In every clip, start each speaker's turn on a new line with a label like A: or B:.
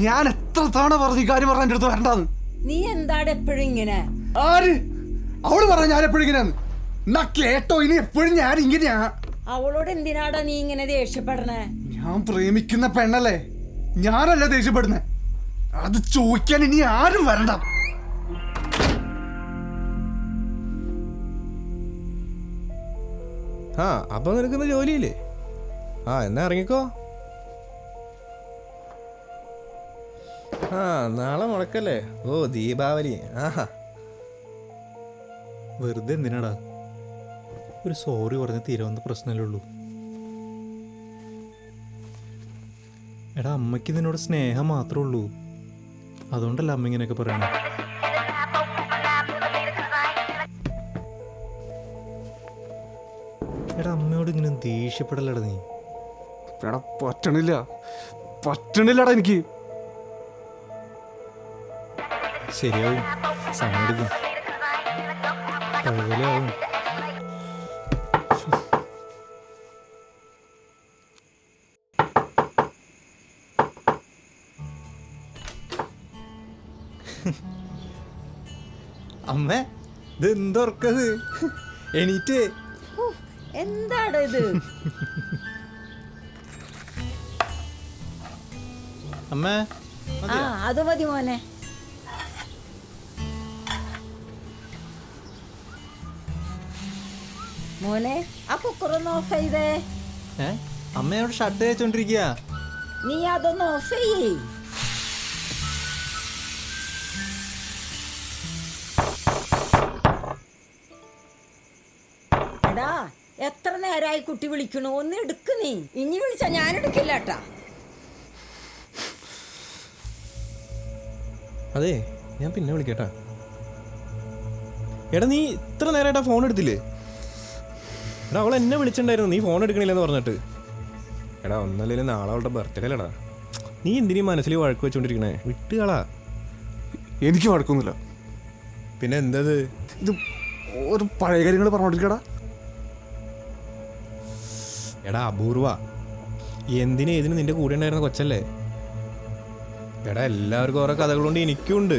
A: ഞാൻ എത്ര തവണ പറഞ്ഞു ഈ കാര്യം പറഞ്ഞ എൻ്റെ അടുത്ത് വരണ്ടാന്ന്.
B: നീ എന്താണ് എപ്പോഴും ഇങ്ങനെ?
A: ആര്? അവള് പറഞ്ഞ ഞാൻ എപ്പോഴും ഇങ്ങനെയാന്ന്. എന്നാ കേട്ടോ, ഇനി എപ്പോഴും ഞാൻ ഇങ്ങനെയാ.
B: അവളോട് എന്തിനാടാ നീ ഇങ്ങനെ ദേഷ്യപ്പെടണേ?
A: ഞാൻ പ്രേമിക്കുന്ന പെണ്ണല്ലേ, ഞാനല്ല ദേഷ്യപ്പെടുന്നേ. അത് ചോദിക്കാൻ ഇനി ആരും വരണ്ട.
C: ആ അപ്പൊ നിനക്കുന്ന ജോലിയില്ലേ? ആ എന്നാ ഇറങ്ങിക്കോ. ആ നാളെ മുടക്കല്ലേ? ഓ ദീപാവലി. ആഹാ,
D: വെറുതെ എന്തിനാടാ? ഒരു സോറി പറഞ്ഞ് തീരാവുന്ന പ്രശ്നമല്ലേ ഉള്ളൂ. എടാ, അമ്മയ്ക്ക് നിന്നോട് സ്നേഹം മാത്രമേ ഉള്ളൂ. അതുകൊണ്ടല്ല അമ്മ ഇങ്ങനെയൊക്കെ പറയണേ. എടാ, അമ്മയോട് ഇങ്ങനെ ദേഷ്യപ്പെടലടാ നീ.
A: എടാ പറ്റണില്ലടാ എനിക്ക്.
D: ശരിയാവും, സമയെടുക്കും, പഴപോലെ ആവും.
C: അമ്മ ഇത് എന്തൊർക്കത്? എണീറ്റ്.
B: എന്താണ് ഇത്?
D: അമ്മേ,
B: ആ അത് മതി മോനെ. മോനെ, ആ കുക്കറൊന്ന് ഓഫ് ചെയ്തേ.
D: അമ്മയോട് ഷഡ് തേച്ചോണ്ടിരിക്കുക.
B: നീ അതൊന്ന് ഓഫ് ചെയ്യേ. എടാ, എത്ര നേരമായി കുട്ടി വിളിക്കണു? ഒന്ന് എടുക്ക് നീ. ഇനി വിളിച്ചാ ഞാൻ എടുക്കില്ല കേട്ടാ.
C: അതെ, ഞാൻ പിന്നെ വിളിക്കട്ടാ. എടാ നീ ഇത്ര നേരമായിട്ടാ ഫോൺ എടുത്തില്ലേ? എടാ അവൾ എന്നെ വിളിച്ചിട്ടുണ്ടായിരുന്നു, നീ ഫോൺ എടുക്കണില്ലെന്ന് പറഞ്ഞിട്ട്. എടാ ഒന്നല്ലേ നാളെ അവളുടെ ബർത്ത്ഡേ അല്ലടാ. നീ എന്തിനീ മനസ്സിൽ വഴക്ക് വെച്ചോണ്ടിരിക്കണേ? വിട്ടുകളാ.
A: എനിക്ക് വഴക്കൊന്നുമില്ല.
C: പിന്നെ എന്തത്?
A: ഇത് ഒരു പഴയ കാര്യങ്ങൾ പറഞ്ഞോണ്ടിരിക്കടാ.
C: എടാ അപൂർവ, എന്തിനും ഏതിനും നിന്റെ കൂടെ ഉണ്ടായിരുന്ന കൊച്ചല്ലേ? എടാ എല്ലാവർക്കും ഓരോ കഥകളുണ്ട്, എനിക്കുണ്ട്.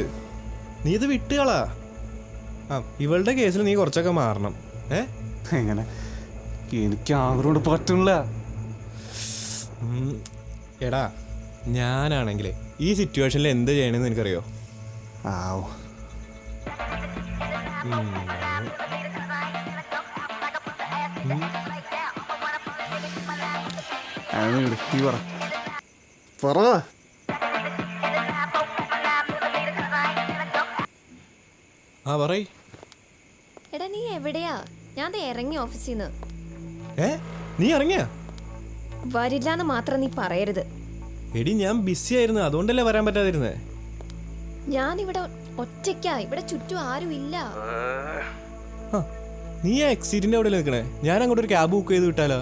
C: നീ ഇത് വിട്ടുകളാ. ആ ഇവളുടെ കേസിൽ നീ കുറച്ചൊക്കെ മാറണം.
A: എങ്ങനെ? എനിക്ക് ആഗ്രഹം പറ്റുന്നില്ല.
C: എടാ ഞാനാണെങ്കിലേ ഈ സിറ്റുവേഷനിൽ എന്ത് ചെയ്യണമെന്ന് എനിക്കറിയോ?
A: ആവോ, നീ പറ.
C: ആ പറയ്.
E: എടാ നീ എവിടെയാ? ഞാൻ ഇറങ്ങി ഓഫീസിൽ നിന്ന്.
C: നീ ഇറങ്ങിയ?
E: വരില്ലാന്ന് മാത്രം നീ പറയരുത്.
C: എടി ഞാൻ ബിസി ആയിരുന്നു, അതുകൊണ്ടല്ലേ വരാൻ പറ്റാതിരുന്നേ.
E: ഞാനിവിടെ ഒറ്റയ്ക്കാ, ഇവിടെ ചുറ്റും ആരും ഇല്ല.
C: നീ ആ എക്സിറ്റിന്റെ അവിടെ നിൽക്കണേ. ഞാൻ അങ്ങോട്ട് ഒരു ക്യാബ് ബുക്ക് ചെയ്ത് വിട്ടാലോ?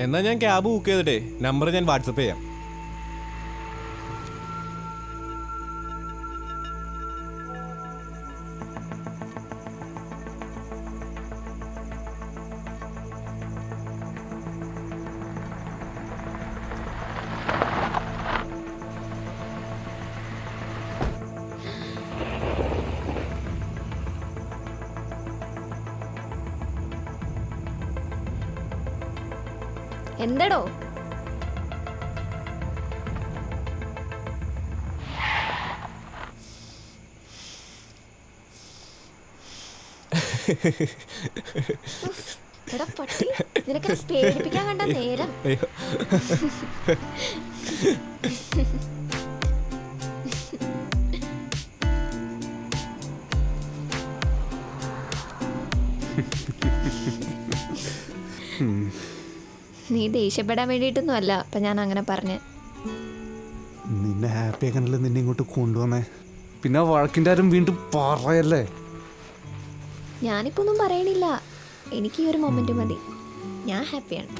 C: എന്നാ ഞാൻ ക്യാബ് ബുക്ക് ചെയ്തിട്ടേ നമ്പർ ഞാൻ വാട്സപ്പ് ചെയ്യാം.
E: എന്തടോ? എടാ പട്ടി, നിനക്ക് പേടിപ്പിക്കാൻ കണ്ട നേരം. നീ ദേഷ്യപ്പെടാൻ വേണ്ടിയിട്ടൊന്നും അല്ല അപ്പം ഞാൻ അങ്ങനെ പറഞ്ഞേ.
A: നിന്നെ ഹാപ്പി ആക്കാനല്ലേ നിന്നെ ഇങ്ങോട്ട് കൊണ്ടുവന്നേ. പിന്നെ വഴക്കിൻ്റെ ആരും വീണ്ടും പറയല്ലേ.
E: ഞാനിപ്പോൾ ഒന്നും പറയണില്ല, എനിക്ക് ഈ ഒരു മൊമെന്റ് മതി. ഞാൻ ഹാപ്പിയാണ്.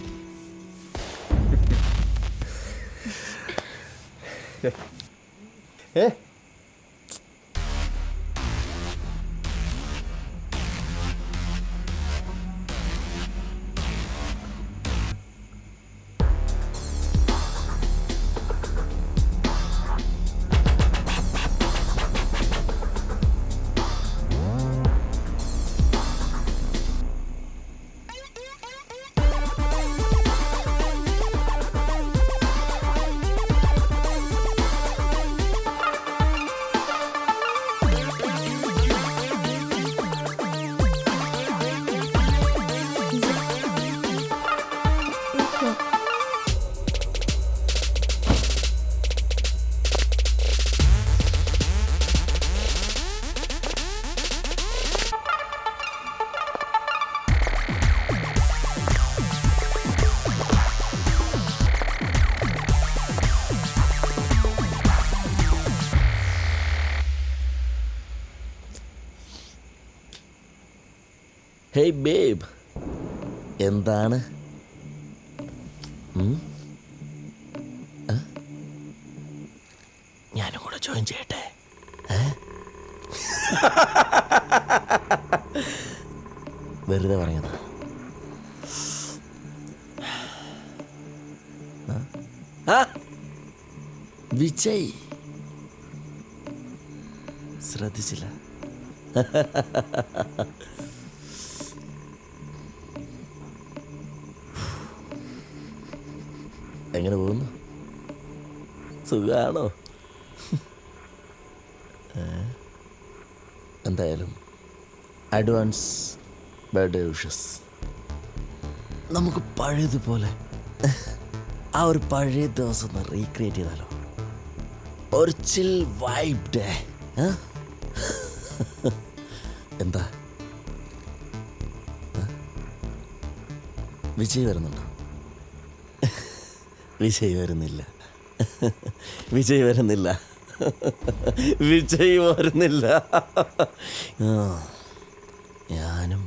F: ഹേയ് ബേബ്, എന്താണ്? ഞാനും കൂടെ ജോയിൻ ചെയ്യട്ടെ? വെറുതെ പറഞ്ഞതാ. വിജയ് ശ്രദ്ധിച്ചില്ല. എങ്ങനെ പോകുന്നു? സുഖാണോ? എന്തായാലും അഡ്വാൻസ് ബർത്ത്ഡേ വിഷസ്. നമുക്ക് പഴയതുപോലെ ആ ഒരു പഴയ ദിവസം ഒന്ന് റീക്രിയേറ്റ് ചെയ്താലോ? ഒരു ചിൽ വൈബ് ഡേ. എന്താ വിജയ് വരുന്നുണ്ടോ? വിജയ് വരുന്നില്ല. വിജയ് വരുന്നില്ല. വിജയ് വരുന്നില്ല. ഞാനും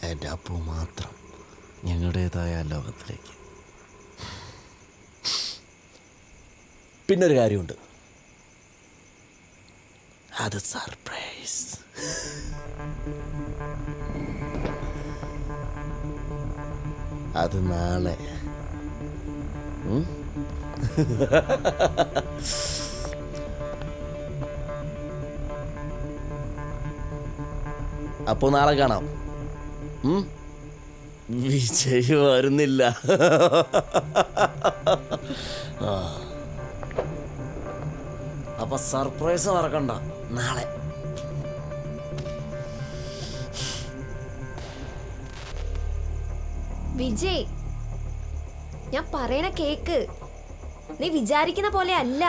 F: എൻ്റെ അപ്പു മാത്രം ഞങ്ങളുടേതായ ലോകത്തിലേക്ക്. പിന്നൊരു കാര്യമുണ്ട്, അത് സർപ്രൈസ്. അത് നാളെ. അപ്പോൾ നാളെ കാണാം. വിജയ് വരുന്നില്ല. അപ്പൊ സർപ്രൈസ് മറക്കണ്ട, നാളെ.
E: വിജയ്, ഞാൻ പറയണ കേക്ക്. നീ വിചാരിക്കുന്ന പോലെ അല്ല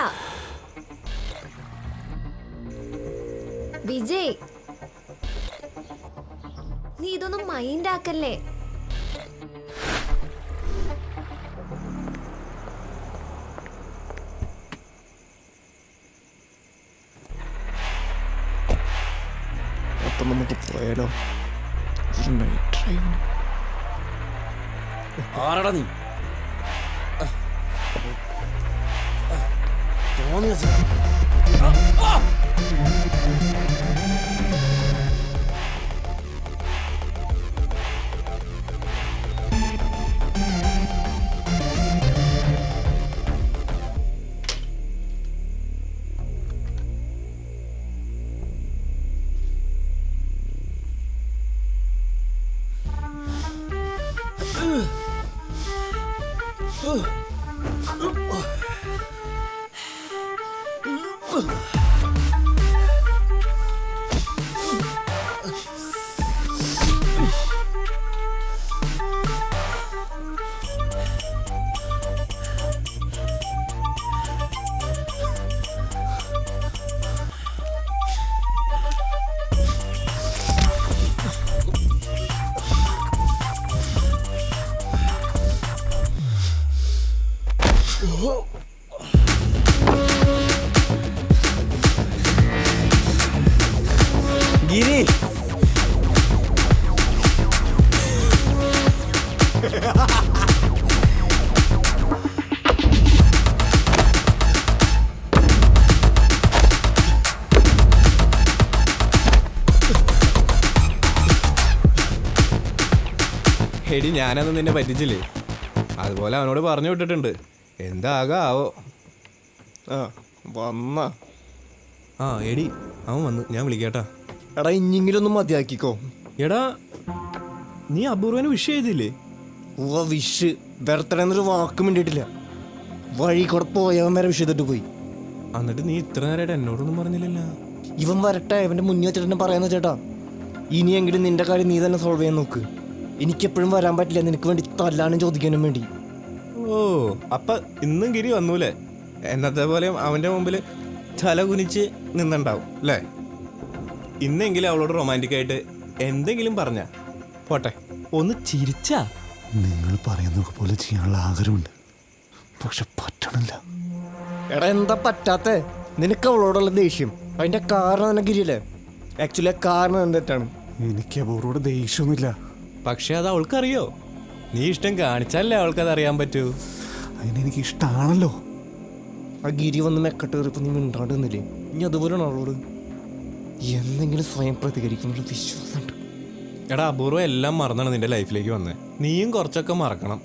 E: വിജയ്. നീ ഇതൊന്നും മൈൻഡ് ആക്കല്ലേ.
C: അപ്പം നമുക്ക് പോയാലോ?
F: ആരടാ നീ? തോന്നിയ ഗിരി,
C: എടി ഞാനന്ന് നിന്നെ പറ്റിച്ചില്ലേ? അതുപോലെ അവനോട് പറഞ്ഞു വിട്ടിട്ടുണ്ട്. എന്താകാവോ?
G: വന്ന
C: എടി അവൻ വന്നു, ഞാൻ വിളിക്കാട്ടാ.
G: എടാ ഇഞ്ഞെങ്കിലൊന്നും മതിയാക്കിക്കോ.
C: എടാ നീ അപൂർവന് വിഷ് ചെയ്തില്ലേ?
G: വിഷ് ബർത്ത്ഡേ എന്നൊരു വാക്കും വേണ്ടിയിട്ടില്ല. വഴി കൂടെ പോയവൻ വരെ വിഷ് ചെയ്തിട്ട് പോയി.
C: എന്നിട്ട് നീ ഇത്ര നേരമായിട്ട് എന്നോടൊന്നും പറഞ്ഞില്ലല്ലോ.
G: ഇവൻ വരട്ടെ, ഇവന്റെ മുന്നിൽ വെച്ചിട്ട് തന്നെ പറയാന്ന് ചേട്ടാ. ഇനിയെങ്കിലും നിന്റെ കാര്യം നീ തന്നെ സോൾവ് ചെയ്യാൻ നോക്ക്. എനിക്കെപ്പോഴും വരാൻ പറ്റില്ല, നിനക്ക് വേണ്ടി തല്ലാനും ചോദിക്കാനും വേണ്ടി.
C: അപ്പൊ ഇന്നും ഗിരി വന്നൂലേ? എന്നത്തെ പോലെ അവന്റെ മുമ്പിൽ തല കുനിച്ച് നിന്നുണ്ടാവും അല്ലേ? ഇന്നെങ്കിലും അവളോട് റൊമാൻറ്റിക് ആയിട്ട് എന്തെങ്കിലും പറഞ്ഞ പോട്ടെ, ഒന്ന് ചിരിച്ചാ.
A: നിങ്ങൾ പറയുന്നതൊക്കെ പോലെ ചെയ്യാനുള്ള ആഗ്രഹമുണ്ട്, പക്ഷെ പറ്റണില്ല.
G: എടാ എന്താ പറ്റാത്ത? നിനക്ക് അവളോടുള്ള ദേഷ്യം അതിന്റെ കാരണം തന്നെ ഗിരിയല്ലേ? ആക്ച്വലി ആ കാരണം എന്തെറ്റാണ്?
A: എനിക്ക് അപൂർവോട് ദേഷ്യമൊന്നുമില്ല.
C: പക്ഷെ അത് അവൾക്കറിയോ? നീ ഇഷ്ടം കാണിച്ചാലേ അവൾക്കത് അറിയാൻ പറ്റൂ.
A: അതിനെനിക്ക് ഇഷ്ടമാണല്ലോ.
G: ആ ഗിരി വന്ന് മെക്കട്ടേറിയപ്പോൾ നീ മിണ്ടാണ്ട് നിന്നില്ലേ? ഇനി അതുപോലെയാണ് അവളോട് എന്തെങ്കിലും സ്വയം പ്രതികരിക്കുന്നൊരു വിശ്വാസമുണ്ട്.
C: എടാ അപൂർവം എല്ലാം മറന്നാണ് നിന്റെ ലൈഫിലേക്ക് വന്നത്. നീയും കുറച്ചൊക്കെ മറക്കണം.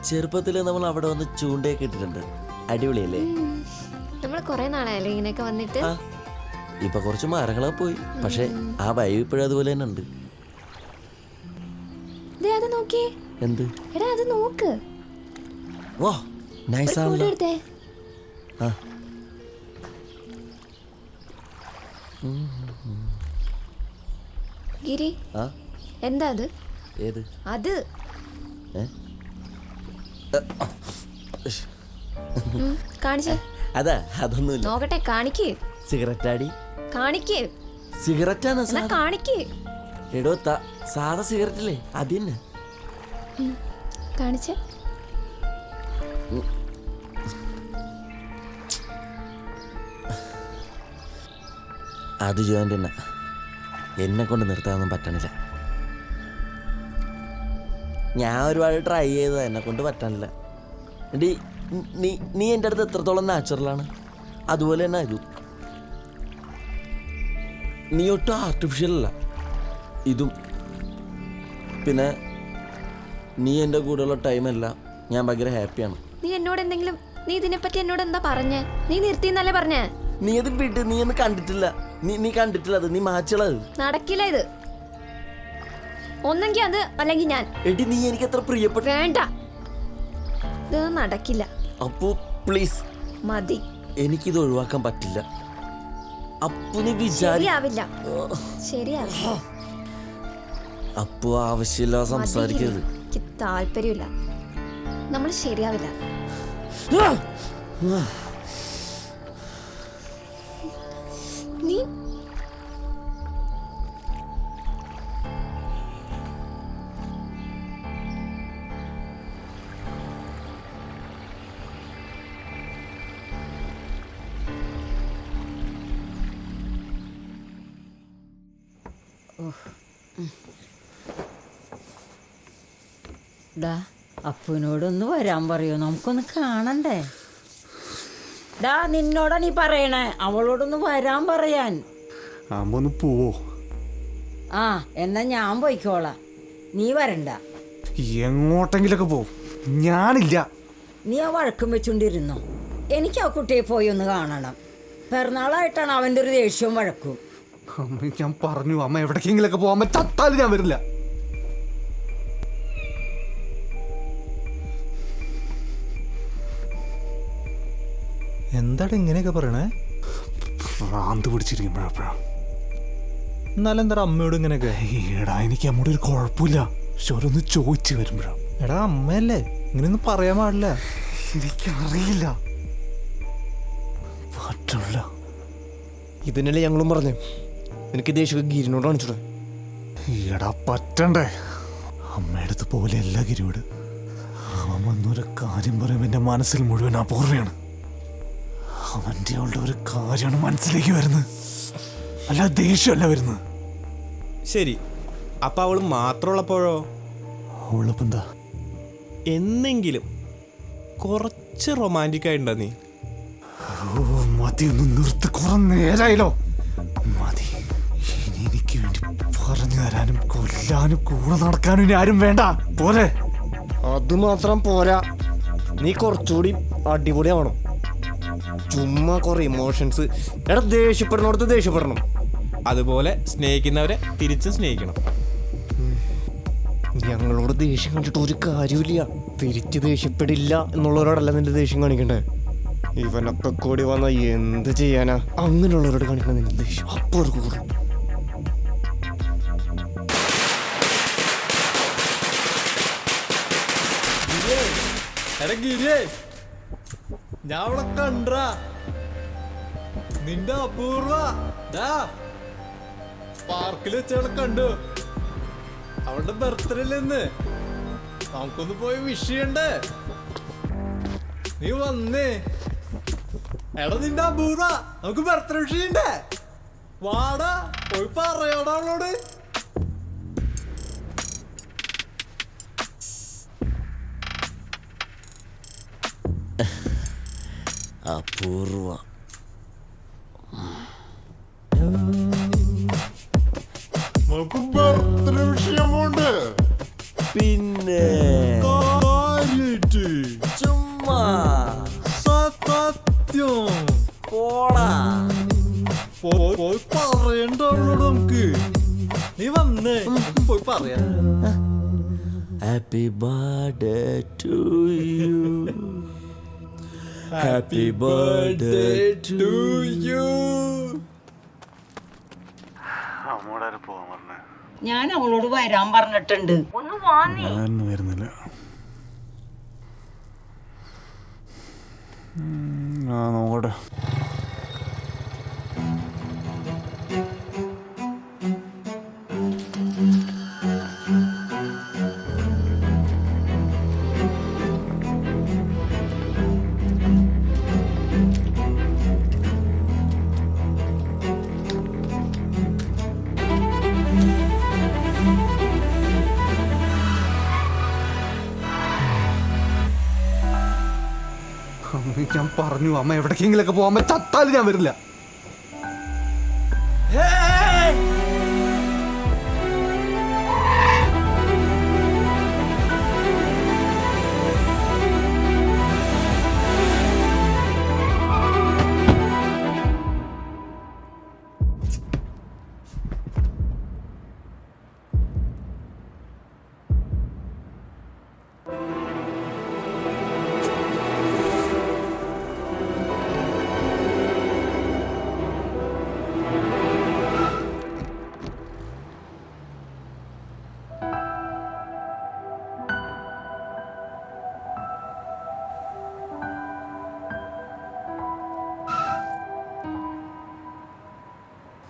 F: ചെറുപ്പത്തിൽ നമ്മൾ അവിടെ വന്ന് ചൂണ്ടയൊക്കെ ഇട്ടിട്ടുണ്ട്. അടിപൊളിയല്ലേ?
E: നമ്മൾ കുറെ നാളായല്ലേ ഇങ്ങനെയൊക്കെ വന്നിട്ട്.
F: ആ, ഇപ്പൊ കുറച്ച് മരങ്ങളൊക്കെ പോയി, പക്ഷെ ആ വൈബ് ഇപ്പോഴും അതുപോലെ തന്നെ ഉണ്ട്.
E: ദേ അത് നോക്കിയേ.
F: എന്ത്?
E: എടാ അത് നോക്ക്.
F: വാ, നൈസ്
E: ഫോട്ടോ
F: ആണല്ലോ.
E: എടുത്തേ.
F: ആ,
E: ഗിരി
F: ആ,
E: എന്താ അത്?
F: ഏത്?
E: അത് കാണിച്ചേ.
F: അതാ, അതൊന്നുമില്ല.
E: നോക്കട്ടെ, കാണിക്ക്.
F: സിഗരറ്റ് അടി.
E: കാണിക്ക്.
F: സിഗരറ്റാണ്
E: എന്നാ കാണിക്ക്.
F: എടോ, സാധാ സിഗരറ്റ് അല്ലേ? അത് തന്നെ.
E: കാണിച്ചേ.
F: അത് ജോയിൻ്റ് തന്നെ. എന്നെ കൊണ്ട് നിർത്താനൊന്നും പറ്റണില്ല. ഞാൻ ഒരുപാട് ട്രൈ ചെയ്തതാ, എന്നെ കൊണ്ട് പറ്റണില്ല. എടീ, നീ എൻ്റെ അടുത്ത് എത്രത്തോളം നാച്ചുറലാണ്, അതുപോലെ തന്നെ ഇതും. നീ ഒട്ടും ആർട്ടിഫിഷ്യൽ അല്ല ഇതും. പിന്നെ നീ എൻ്റെ കൂടെയുള്ള ടൈമല്ല ഞാൻ ഭയങ്കര ഹാപ്പിയാണ്.
E: നീ എന്നോട് എന്തെങ്കിലും, നീ ഇതിനെപ്പറ്റി എന്നോട് എന്താ പറഞ്ഞേ? നീ നിർത്തിന്നല്ലേ പറഞ്ഞേ?
F: നീ അത് വിട്ട്, നീ ഒന്ന് കണ്ടിട്ടില്ല. നീ കണ്ടിട്ടില്ല, അത് നീ മാച്ചുള്ളത്
E: നടക്കില്ല ഇത്. ഒന്നെങ്കിൽ അത് അല്ലെങ്കിൽ ഞാൻ.
F: എടി, നീ എനിക്ക് എത്ര പ്രിയപ്പെട്ട.
E: വേണ്ട, ഇത് നടക്കില്ല.
F: അപ്പു പ്ലീസ്,
E: മതി.
F: എനിക്കിത് ഒഴിവാക്കാൻ പറ്റില്ല. അപ്പു നീ
E: ശരിയാവില്ല, ശരിയാവില്ല.
F: അപ്പു ആവശ്യമില്ല സംസാരിക്കരുത്.
E: എനിക്ക് താല്പര്യമില്ല. നമ്മൾ ശരിയാവില്ല. നീ
B: ഡാ, അപ്പുവിനോടൊന്ന് വരാൻ പറയോ? നമുക്കൊന്ന് കാണണ്ടേ? ഡാ, നിന്നോടാ നീ പറയണേ, അവളോടൊന്ന് വരാൻ പറയാൻ.
A: ആകുമ്പോ ഒന്ന് പോവോ?
B: ആ, എന്നാ ഞാൻ പോയിക്കോളാം, നീ വരണ്ട.
A: എങ്ങോട്ടെങ്കിലൊക്കെ പോവും, ഞാനില്ല.
B: നീ ആ വഴക്കം വെച്ചോണ്ടിരുന്നോ? എനിക്ക് ആ കുട്ടിയെ പോയി ഒന്ന് കാണണം. പിറന്നാളായിട്ടാണ് അവൻ്റെ ഒരു ദേഷ്യവും വഴക്കും.
A: അമ്മ, ഞാൻ പറഞ്ഞു, അമ്മ എവിടേക്കെങ്കിലൊക്കെ പോവാൻ ചത്താലും ഞാൻ വരില്ല.
D: എന്താടാ ഇങ്ങനെയൊക്കെ പറയണേ?
A: ഭ്രാന്ത് പിടിച്ചിരിക്കുമ്പോഴപ്പോഴാ.
D: എന്നാലും എന്താ അമ്മയോട് ഇങ്ങനെയൊക്കെ?
A: ഈടാ, എനിക്ക് അമ്മയുടെ ഒരു കുഴപ്പമില്ല, പക്ഷെ ഓരോന്ന് ചോദിച്ചു വരുമ്പോഴാ.
D: എടാ അമ്മയല്ലേ, ഇങ്ങനെയൊന്നും പറയാൻ പാടില്ല.
A: എനിക്കറിയില്ല, പറ്റില്ല.
G: ഇതിനല്ലേ ഞങ്ങളും പറഞ്ഞു എനിക്ക് ദേഷ്യം ഗിരിനോട് കാണിച്ചത്.
A: ഈടാ, പറ്റണ്ടേ. അമ്മയുടെ അടുത്ത് പോലെ എല്ലാ ഗിരിയോട്. അവൻ വന്നൊരു കാര്യം പറയുമ്പോൾ എൻ്റെ മനസ്സിൽ മുഴുവൻ അപൂർവയാണ്. അവൻ്റെ അവളുടെ ഒരു കാര്യമാണ് മനസ്സിലേക്ക് വരുന്നത്, അല്ല ദേഷ്യമല്ല വരുന്നത്.
C: ശരി, അപ്പൊ അവള് മാത്രമുള്ളപ്പോഴോ?
A: അവളിപ്പോ എന്താ?
C: എന്നെങ്കിലും കുറച്ച് റൊമാൻറ്റിക് ആയിട്ടുണ്ടോ നീ?
A: ഓ മതി, ഒന്ന് നിർത്ത്, കുറെ നേരായല്ലോ. മതി, ഇനി എനിക്ക് വേണ്ടി പറഞ്ഞു തരാനും കൊല്ലാനും കൂടെ നടക്കാനും ഇനി ആരും വേണ്ട. പോരെ?
G: അത് മാത്രം പോരാ, നീ കുറച്ചുകൂടി അടിപൊളിയാവണം. ചുമ്മാ കുറെ ഇമോഷൻസ്. എടാ, ദേഷ്യപ്പെടണോടത്ത് ദേഷ്യപ്പെടണം.
C: അതുപോലെ സ്നേഹിക്കുന്നവരെ തിരിച്ചും സ്നേഹിക്കണം.
G: ഞങ്ങളോട് ദേഷ്യം കണ്ടിട്ട് ഒരു കാര്യമില്ല. തിരിച്ച് ദേഷ്യപ്പെടില്ല എന്നുള്ളവരോടല്ല നിന്റെ ദേഷ്യം കാണിക്കണ്ടേ. ഇവനൊക്കെ കൂടി വന്ന എന്ത് ചെയ്യാനാ? അങ്ങനെയുള്ളവരോട് കാണിക്കണം നിന്റെ ദേഷ്യം. അപ്പോൾ ഒരു കൂടും.
D: ഞാൻ അവിടെ കണ്ടാ നിന്റെ അപൂർവ പാർക്കിൽ വെച്ചവിടെ കണ്ടു. അവളുടെ ബർത്ത്ഡേ അല്ലെന്ന്, നമുക്കൊന്ന് പോയി വിഷ് ചെയ്യണ്ടേ? നീ വന്നേ. എടാ നിന്റെ അപൂർവ, നമുക്ക് ബർത്ത്ഡേ വിഷ് ചെയ്യണ്ടേ? വാടാ, പോയി പറയടാ അവളോട്.
F: അപൂർവ.
H: നമുക്ക് ബർത്ത്ഡേ വിഷയം പോണ്ട്.
F: പിന്നെ ചുമ്മാ
D: സത്യം
F: പോടാ.
D: പോയി പറയണ്ട അവളോട് നമുക്ക്. നീ വന്നേ, നമുക്ക് പോയി പറയാ.
F: Happy birthday to you. Happy birthday to you.
A: അമ്മോടാരും പോവാൻ പറഞ്ഞേ.
B: ഞാൻ അവളോട് വരാൻ പറഞ്ഞിട്ടുണ്ട്. ഒന്ന് വാങ്ങി.
A: ഞാൻ വരുന്നില്ല. നോക്കട്ടെ.
H: ഞാൻ പറഞ്ഞു അമ്മ എവിടേക്കെങ്കിലൊക്കെ പോവാൻ ചത്താലും ഞാൻ വരില്ല.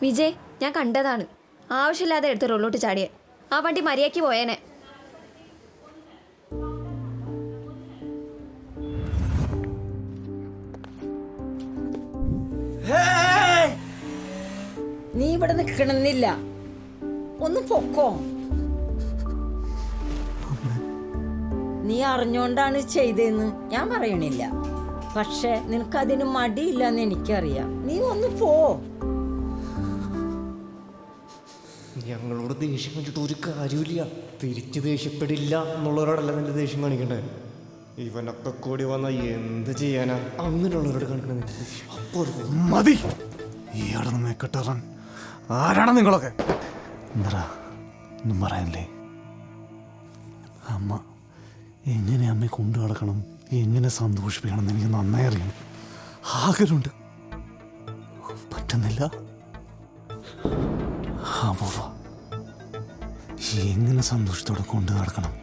E: വിജയ്, ഞാൻ കണ്ടതാണ്. ആവശ്യമില്ലാതെ എടുത്ത് റോളിലോട്ട് ചാടിയേ. ആ വണ്ടി മര്യാദയ്ക്ക് പോയേനെ.
B: നീ ഇവിടെ നിൽക്കണമെന്നില്ല, ഒന്ന് പൊക്കോ. നീ അറിഞ്ഞോണ്ടാണ് ചെയ്തതെന്ന് ഞാൻ പറയണില്ല, പക്ഷെ നിനക്കതിന് മടിയില്ലെന്ന് എനിക്കറിയാം. നീ ഒന്ന് പോ.
G: ഞങ്ങളോട് ദേഷ്യം കണ്ടിട്ട് ഒരു കാര്യമില്ല. തിരിച്ച് ദേഷ്യപ്പെടില്ല എന്നുള്ളവരോടല്ല നിന്റെ ദേഷ്യം കാണിക്കണ്ടേ. ഇവനൊക്കെ കൂടി വന്ന എന്ത് ചെയ്യാനാ? അങ്ങനെയുള്ളവരോട് കാണിക്കണ നിന്റെ ദേഷ്യം. അപ്പോൾ
A: മതി. ഈയാടെ മേക്കെട്ടാറൻ ആരാണ് നിങ്ങളൊക്കെ? എന്താ ഒന്നും പറയാനില്ലേ? അമ്മ എങ്ങനെ അമ്മയെ കൊണ്ടു നടക്കണം, എങ്ങനെ സന്തോഷിപ്പിക്കണം എന്ന് എനിക്ക് നന്നായി അറിയാം. ആഗ്രഹമുണ്ട്, പറ്റുന്നില്ല. അപൂർവ എങ്ങനെ സന്തോഷത്തോടെ കൊണ്ടു നടക്കണം,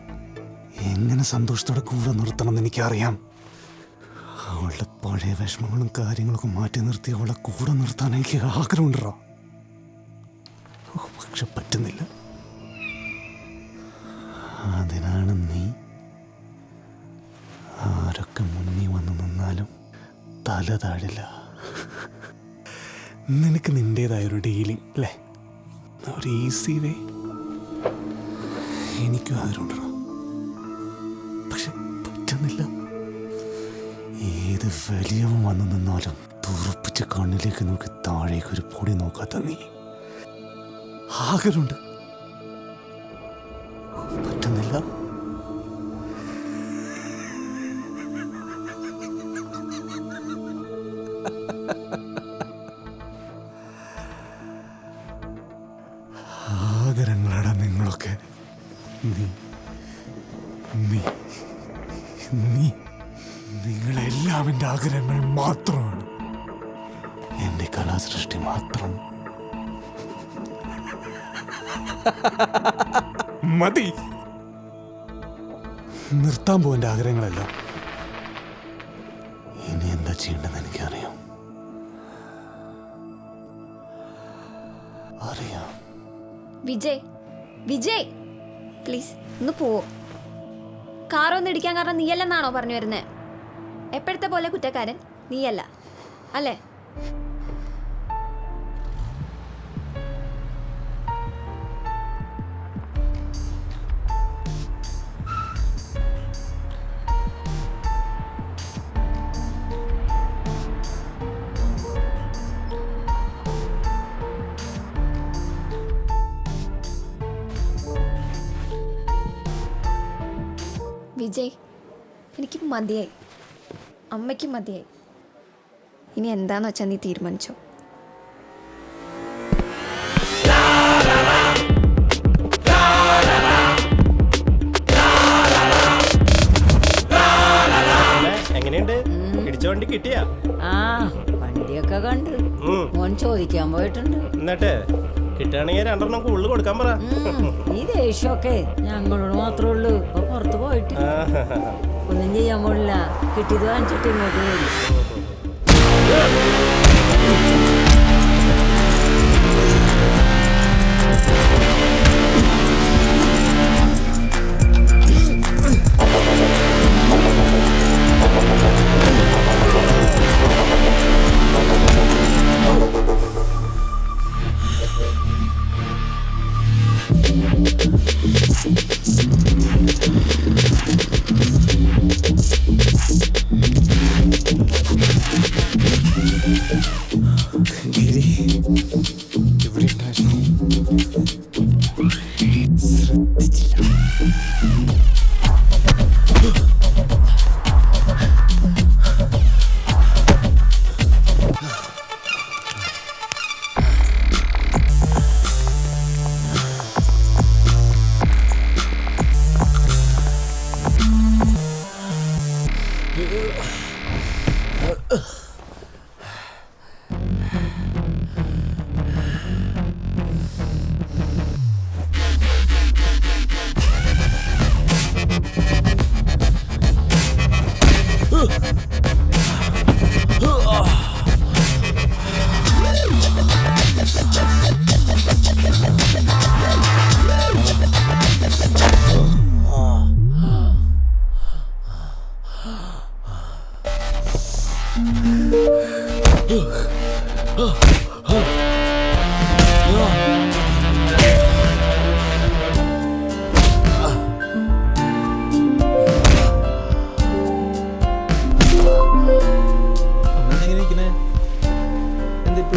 A: എങ്ങനെ സന്തോഷത്തോടെ കൂടെ നിർത്തണം എന്ന് എനിക്കറിയാം. അവളുടെ പഴയ വിഷമങ്ങളും കാര്യങ്ങളൊക്കെ മാറ്റി നിർത്തി അവളെ കൂടെ നിർത്താൻ എനിക്ക് ആഗ്രഹമുണ്ടോ. പക്ഷെ പറ്റുന്നില്ല. അതിനാണ് നീ ആരൊക്കെ മുന്നിൽ വന്ന് നിന്നാലും തല താഴില്ല. നിനക്ക് നിൻ്റെതായൊരു ഡീലിംഗ് അല്ലേ, ഒരു ഈസി വേ. എനിക്കും ആഗ്രഹമുണ്ടോ, പക്ഷെ പറ്റുന്നില്ല. ഏത് വലിയവൻ വന്നു നിന്നാലും തുറപ്പിച്ച് കണ്ണിലേക്ക് നോക്കി താഴേക്ക് ഒരു പൊടി നോക്കാത്ത നീ. ആഗ്രഹമുണ്ട്, പറ്റുന്നില്ല. ആഗ്രഹങ്ങളാണ് നിങ്ങളൊക്കെ. നീ നീ നീ നിങ്ങളെല്ലാം എൻ്റെ ആഗ്രഹങ്ങൾ മാത്രമാണ്, എൻ്റെ കലാസൃഷ്ടി മാത്രം. മതി, നിർത്താൻ പോകേണ്ട ആഗ്രഹങ്ങളെല്ലാം. ഇനി എന്താ ചെയ്യേണ്ടതെന്ന് എനിക്കറിയാം. അറിയാം.
E: വിജയ്, വിജയ്, പ്ലീസ് ഒന്ന് പോവോ. കാറൊന്നും ഇടിക്കാൻ കാരണം നീയല്ലെന്നാണോ പറഞ്ഞു വരുന്നത്? എപ്പോഴത്തെ പോലെ കുറ്റക്കാരൻ നീയല്ല അല്ലേ? വിജയ്, എനിക്ക് മതിയായി, അമ്മയ്ക്ക് മതിയായി. ഇനി എന്താന്ന് വെച്ചാൽ നീ തീരുമാനിച്ചോ.
C: എങ്ങനെയുണ്ട്? ഇടിച്ച വണ്ടി കിട്ടിയാ?
B: ആ വണ്ടിയൊക്കെ കണ്ട് മോൻ ചോദിക്കാൻ പോയിട്ടുണ്ട്.
C: എന്നിട്ട് കിട്ടുകയാണെങ്കിൽ 2 എണ്ണം കൂടുതൽ കൊടുക്കാൻ പറ.
B: ഈ ദേഷ്യമൊക്കെ ഞങ്ങളോട് മാത്രമേ ഉള്ളൂ. ഇപ്പൊ പുറത്ത് പോയിട്ട് ഒന്നും ചെയ്യാൻ പോലില്ല. കിട്ടിയത് വാങ്ങിച്ചിട്ട് ഇങ്ങോട്ട് വരും.
A: ഗിരി ഇവിടെ ഉണ്ടായിരുന്നു. ശ്രദ്ധിച്ചില്ല.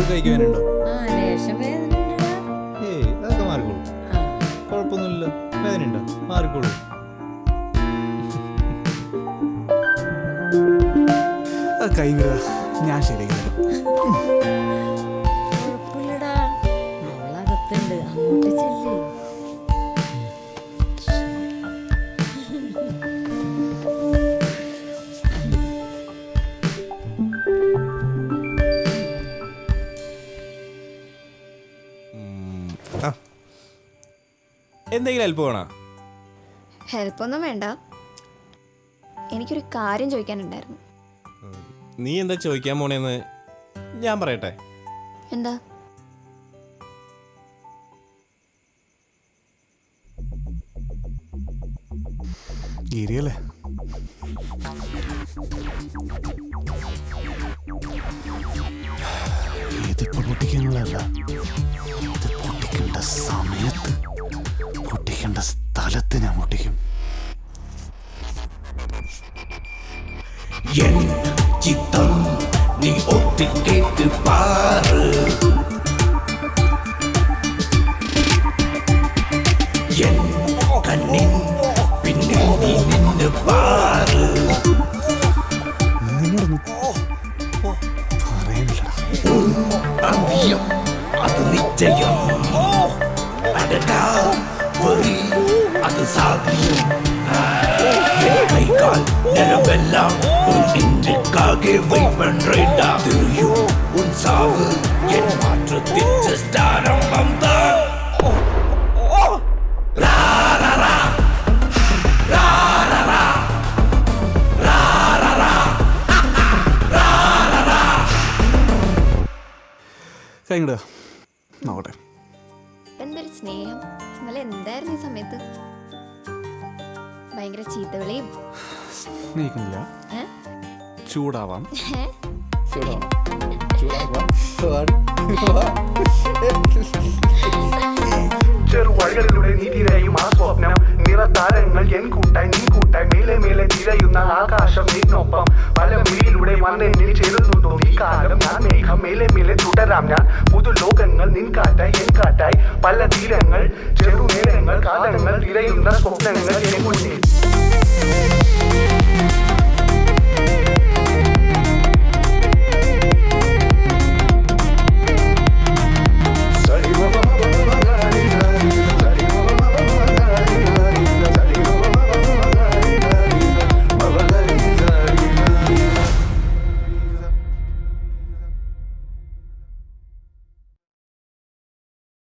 C: കഴിക്കുവാനുണ്ടോ?
B: ലേശം വേദനയുണ്ടെടാ.
C: ഏയ് അതൊക്കെ മാറിക്കോളൂ. കുഴപ്പമൊന്നുമില്ല. വേദനയുണ്ടോ? മാറിക്കോളൂ.
A: കൈ വിടുക, ഞാൻ ശരിയാക്കി തരാം.
B: കുഴപ്പമില്ലടാ, അവളകത്തുണ്ട്. അങ്ങോട്ട് ചെല്ല്.
C: എന്തെങ്കിലും ഹെൽപ്പ് വേണോ?
E: ഹെൽപ്പൊന്നും വേണ്ട, എനിക്കൊരു കാര്യം ചോദിക്കാനുണ്ടായിരുന്നു.
C: നീ എന്താ ചോദിക്കാൻ പോണേന്ന് ഞാൻ പറയട്ടെ.
E: എന്താ?
A: ഗിരിയല്ലേ? ഇതിപ്പോ പൊട്ടിക്കാനുള്ളതല്ല, ഇത് പൊട്ടിക്കേണ്ട സമയത്ത് പൊട്ടിക്കേണ്ട സ്ഥലത്ത് ഞാൻ പൊട്ടിക്കും.
I: ചിത്തം നീ ഒട്ടിക്കേട്ട് പാറ്, എൻ കണ്ണിൻ പിന്നിൽ നീ നിന്ന് പാറ്. അന്ത്യം അത് നിശ്ചയം, അടടാ വെറി അത് സാധ്യം. கைகால் நிறமெல்லாம் உன் இன்றுக்காக வெயிட் பண்றேன்டா. தெரியும் உன் சாவு என் மாற்றத்தின் ஜஸ்ட் ஆரம்பம் தான்.
A: കഴിഞ്ഞ നോക്കട്ടെ.
E: എന്തൊരു സ്നേഹം. ഇന്നലെ എന്തായിരുന്നു ഈ സമയത്ത്? ഭയങ്കര ചീത്തവിളിയും.
A: നീക്കുന്നില്ല,
E: ഏ?
A: ചൂടാവാം.
E: ഏ?
J: ചെറുവഴികളിലൂടെ നീ തിരയും ആ സ്വപ്നം, നിറതാരങ്ങൾ എൻ കൂട്ടായി നീ കൂട്ടായി, മേലെ മേലെ തിരയുന്ന ആകാശം നിന്നൊപ്പം, പല വിളിയിലൂടെ വന്നെന്നിൽ ചേരുന്നുണ്ടോ നീ കാലം, ഞാൻ മേഘം മേലെ മേലെ തുടരാം ഞാൻ, പുതുലോകങ്ങൾ നിൻ കാറ്റായി എൻ കാറ്റായി, പല തീരങ്ങൾ ചെറുനേരങ്ങൾ കാലങ്ങൾ തിരയുന്ന സ്വപ്നങ്ങൾ എൻ മുന്നിൽ.